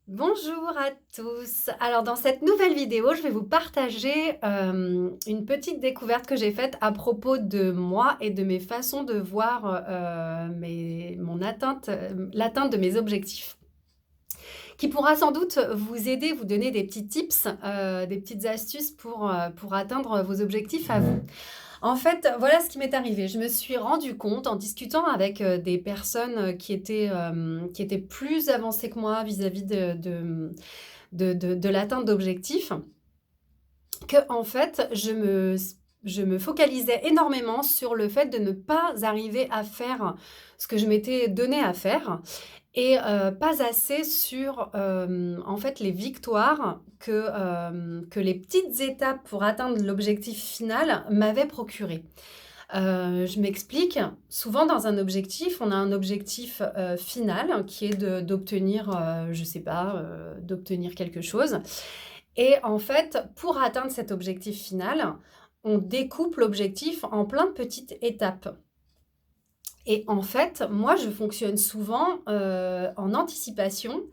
Bonjour à tous. Alors dans cette nouvelle vidéo, je vais vous partager, une petite découverte que j'ai faite à propos de moi et de mes façons de voir, l'atteinte de mes objectifs, qui pourra sans doute vous aider, vous donner des petits tips, des petites astuces pour atteindre vos objectifs à vous. En fait, voilà ce qui m'est arrivé. Je me suis rendu compte en discutant avec, des personnes, qui étaient plus avancées que moi vis-à-vis de l'atteinte d'objectifs, que en fait, je me focalisais énormément sur le fait de ne pas arriver à faire ce que je m'étais donné à faire et pas assez sur, en fait, les victoires que les petites étapes pour atteindre l'objectif final m'avaient procurées. Je m'explique. Souvent dans un objectif, on a un objectif, final qui est de d'obtenir, je sais pas, d'obtenir quelque chose et en fait, pour atteindre cet objectif final, on découpe l'objectif en plein de petites étapes et en fait, moi, je fonctionne souvent, en anticipation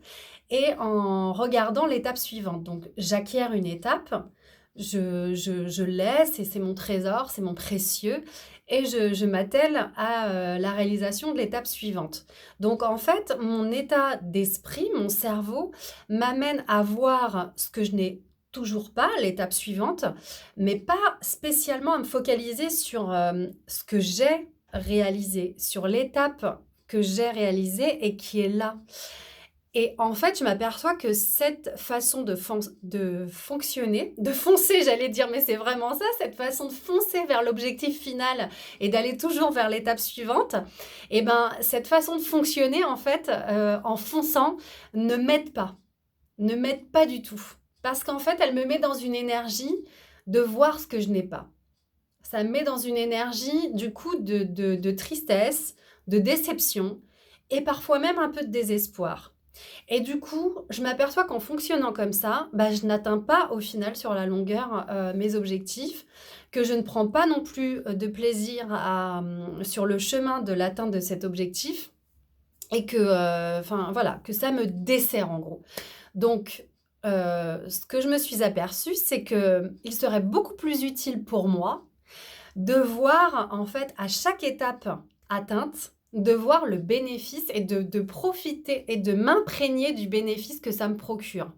et en regardant l'étape suivante. Donc j'acquiers une étape, je laisse et c'est mon trésor, c'est mon précieux et je m'attelle à, la réalisation de l'étape suivante. Donc en fait, mon état d'esprit, mon cerveau m'amène à voir ce que je n'ai toujours pas, l'étape suivante, mais pas spécialement à me focaliser sur, ce que j'ai réalisé, sur l'étape que j'ai réalisée et qui est là. Et en fait, je m'aperçois que cette façon de fonctionner, de foncer, j'allais dire, mais c'est vraiment ça, cette façon de foncer vers l'objectif final et d'aller toujours vers l'étape suivante, et ben, cette façon de fonctionner, en fait, en fonçant, ne m'aide pas, ne m'aide pas du tout. Parce qu'en fait, elle me met dans une énergie de voir ce que je n'ai pas. Ça me met dans une énergie, du coup, de tristesse, de déception et parfois même un peu de désespoir. Et du coup, je m'aperçois qu'en fonctionnant comme ça, bah, je n'atteins pas au final sur la longueur, mes objectifs, que je ne prends pas non plus, de plaisir sur le chemin de l'atteinte de cet objectif et que, enfin voilà, que ça me dessert en gros. Donc, ce que je me suis aperçue, c'est qu'il serait beaucoup plus utile pour moi de voir en fait à chaque étape atteinte, de voir le bénéfice et de profiter et de m'imprégner du bénéfice que ça me procure.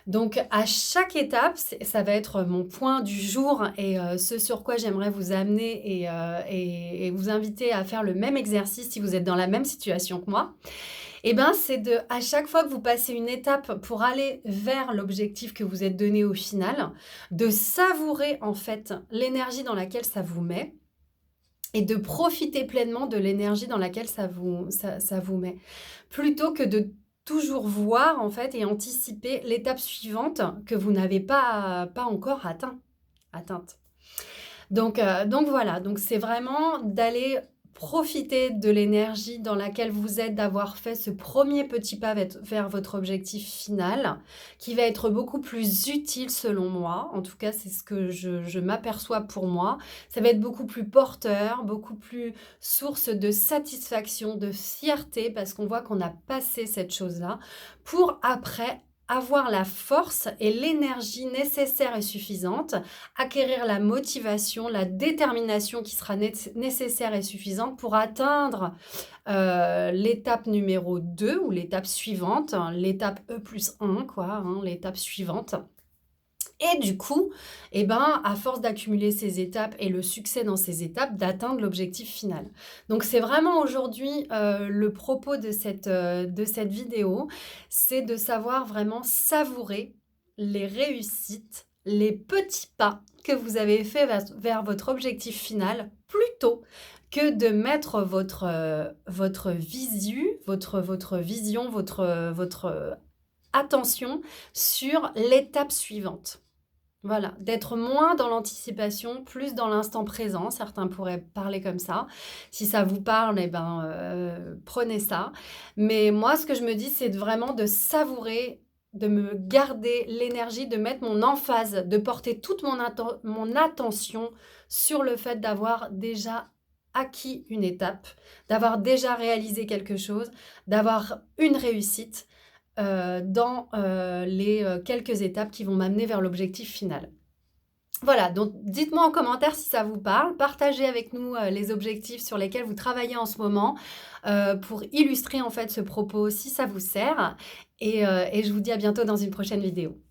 Donc à chaque étape, ça va être mon point du jour et ce sur quoi j'aimerais vous amener et vous inviter à faire le même exercice si vous êtes dans la même situation que moi. Et ben, c'est de à chaque fois que vous passez une étape pour aller vers l'objectif que vous êtes donné au final, de savourer en fait l'énergie dans laquelle ça vous met et de profiter pleinement de l'énergie dans laquelle ça vous met. Plutôt que de toujours voir en fait et anticiper l'étape suivante que vous n'avez pas encore atteinte. Donc voilà, donc c'est vraiment d'aller profiter de l'énergie dans laquelle vous êtes, d'avoir fait ce premier petit pas vers votre objectif final, qui va être beaucoup plus utile selon moi. En tout cas, c'est ce que je m'aperçois pour moi. Ça va être beaucoup plus porteur, beaucoup plus source de satisfaction, de fierté, parce qu'on voit qu'on a passé cette chose-là, pour après avoir la force et l'énergie nécessaire et suffisante, acquérir la motivation, la détermination qui sera nécessaire et suffisante pour atteindre, l'étape numéro 2 ou l'étape suivante, hein, l'étape E+1 quoi, hein, l'étape suivante. Et du coup, et ben, à force d'accumuler ces étapes et le succès dans ces étapes, d'atteindre l'objectif final. Donc c'est vraiment aujourd'hui, le propos de cette vidéo, c'est de savoir vraiment savourer les réussites, les petits pas que vous avez faits vers votre objectif final, plutôt que de mettre votre votre vision, votre attention sur l'étape suivante. Voilà, d'être moins dans l'anticipation, plus dans l'instant présent, certains pourraient parler comme ça. Si ça vous parle et ben, prenez ça. Mais moi, ce que je me dis, c'est vraiment de savourer, de me garder l'énergie, de mettre mon emphase, de porter toute mon attention sur le fait d'avoir déjà acquis une étape, d'avoir déjà réalisé quelque chose, d'avoir une réussite, dans, les, quelques étapes qui vont m'amener vers l'objectif final. Voilà, donc dites-moi en commentaire si ça vous parle. Partagez avec nous, les objectifs sur lesquels vous travaillez en ce moment, pour illustrer en fait ce propos si ça vous sert et je vous dis à bientôt dans une prochaine vidéo.